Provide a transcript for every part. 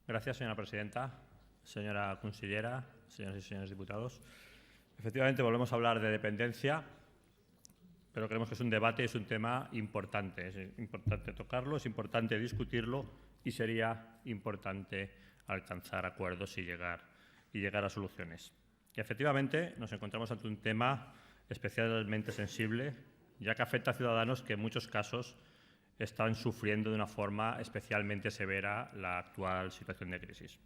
Gracias, señora presidenta, señora consellera, señoras y señores diputados. Efectivamente, volvemos a hablar de dependencia, pero creemos que es un debate, es un tema importante. Es importante tocarlo, es importante discutirlo y sería importante alcanzar acuerdos y llegar a soluciones. Y efectivamente nos encontramos ante un tema especialmente sensible, ya que afecta a ciudadanos que en muchos casos están sufriendo de una forma especialmente severa la actual situación de crisis.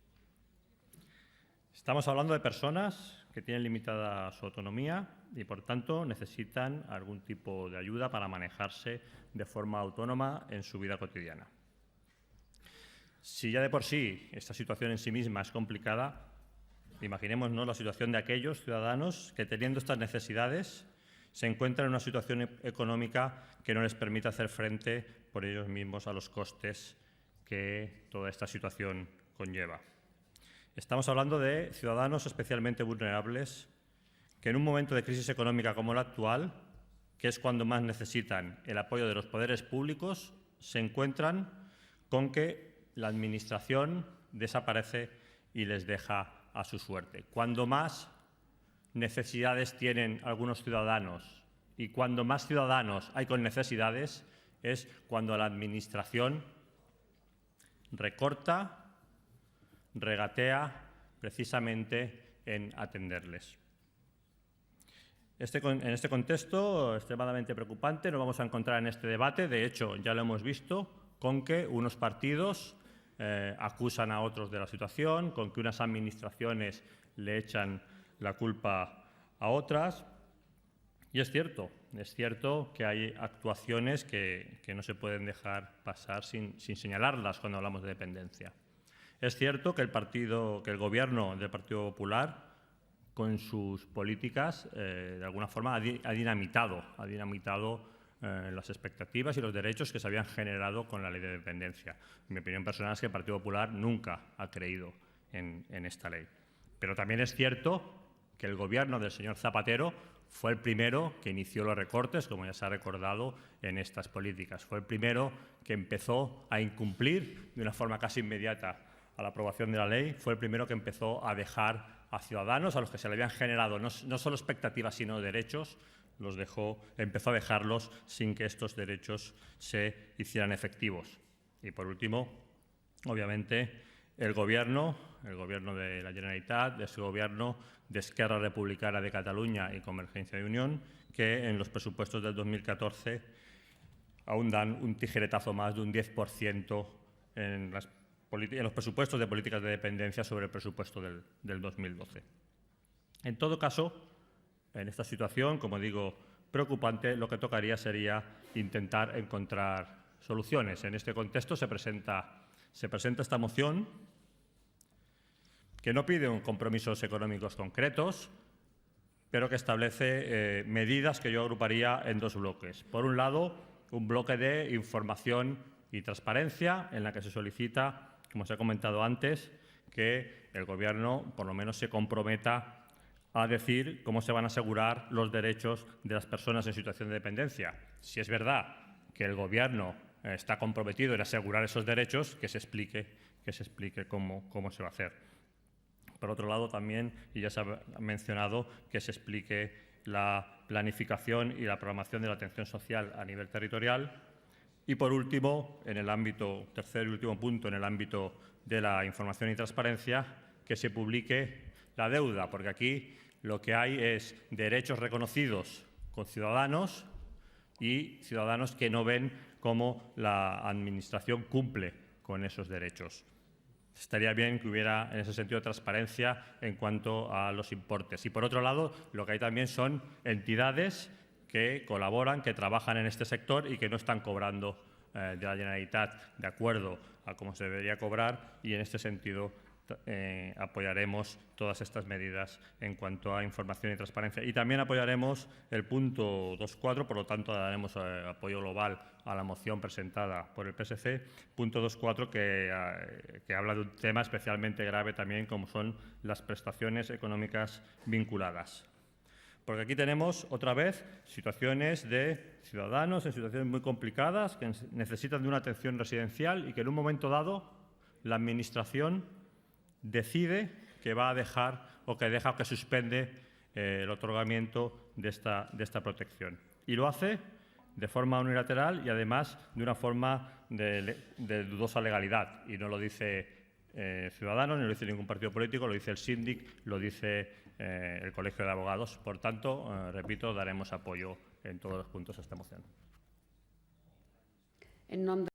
Estamos hablando de personas que tienen limitada su autonomía y, por tanto, necesitan algún tipo de ayuda para manejarse de forma autónoma en su vida cotidiana. Si ya de por sí esta situación en sí misma es complicada, imaginémonos la situación de aquellos ciudadanos que, teniendo estas necesidades, se encuentran en una situación económica que no les permite hacer frente por ellos mismos a los costes que toda esta situación conlleva. Estamos hablando de ciudadanos especialmente vulnerables que en un momento de crisis económica como la actual, que es cuando más necesitan el apoyo de los poderes públicos, se encuentran con que la Administración desaparece y les deja a su suerte. Cuando más necesidades tienen algunos ciudadanos y cuando más ciudadanos hay con necesidades es cuando la Administración recorta, regatea precisamente en atenderles. En este contexto extremadamente preocupante nos vamos a encontrar en este debate, de hecho ya lo hemos visto, con que unos partidos acusan a otros de la situación, con que unas administraciones le echan la culpa a otras. Y es cierto que hay actuaciones que no se pueden dejar pasar sin señalarlas cuando hablamos de dependencia. Es cierto que el Gobierno del Partido Popular, con sus políticas, de alguna forma ha dinamitado las expectativas y los derechos que se habían generado con la ley de dependencia. Mi opinión personal es que el Partido Popular nunca ha creído en esta ley. Pero también es cierto que el Gobierno del señor Zapatero fue el primero que inició los recortes, como ya se ha recordado, en estas políticas. Fue el primero que empezó a incumplir de una forma casi inmediata a la aprobación de la ley. Fue el primero que empezó a dejar a ciudadanos a los que se le habían generado no solo expectativas, sino derechos, empezó a dejarlos sin que estos derechos se hicieran efectivos. Y, por último, obviamente, el Gobierno de la Generalitat, de ese Gobierno de Esquerra Republicana de Cataluña y Convergencia de Unión, que en los presupuestos del 2014 aún dan un tijeretazo más de un 10% en los presupuestos de políticas de dependencia sobre el presupuesto del 2012. En todo caso, en esta situación, como digo, preocupante, lo que tocaría sería intentar encontrar soluciones. En este contexto se presenta esta moción que no pide compromisos económicos concretos, pero que establece medidas que yo agruparía en dos bloques. Por un lado, un bloque de información y transparencia en la que se solicita, como se ha comentado antes, que el Gobierno por lo menos se comprometa a decir cómo se van a asegurar los derechos de las personas en situación de dependencia. Si es verdad que el Gobierno está comprometido en asegurar esos derechos, que se explique cómo se va a hacer. Por otro lado, también, y ya se ha mencionado, que se explique la planificación y la programación de la atención social a nivel territorial. Y, por último, tercer y último punto, en el ámbito de la información y transparencia, que se publique la deuda, porque aquí lo que hay es derechos reconocidos con ciudadanos y ciudadanos que no ven cómo la Administración cumple con esos derechos. Estaría bien que hubiera, en ese sentido, transparencia en cuanto a los importes. Y, por otro lado, lo que hay también son entidades que colaboran, que trabajan en este sector y que no están cobrando de la Generalitat de acuerdo a cómo se debería cobrar, y en este sentido apoyaremos todas estas medidas en cuanto a información y transparencia. Y también apoyaremos el punto 2.4, por lo tanto daremos apoyo global a la moción presentada por el PSC, punto 2.4 que habla de un tema especialmente grave también, como son las prestaciones económicas vinculadas. Porque aquí tenemos, otra vez, situaciones de ciudadanos en situaciones muy complicadas que necesitan de una atención residencial y que en un momento dado la Administración decide que va a dejar o que deja o que suspende el otorgamiento de esta protección. Y lo hace de forma unilateral y, además, de una forma de dudosa legalidad. Y no lo dice Ciudadanos, ni lo dice ningún partido político, lo dice el síndic, lo dice el Colegio de Abogados. Por tanto, repito, daremos apoyo en todos los puntos a esta moción. En nom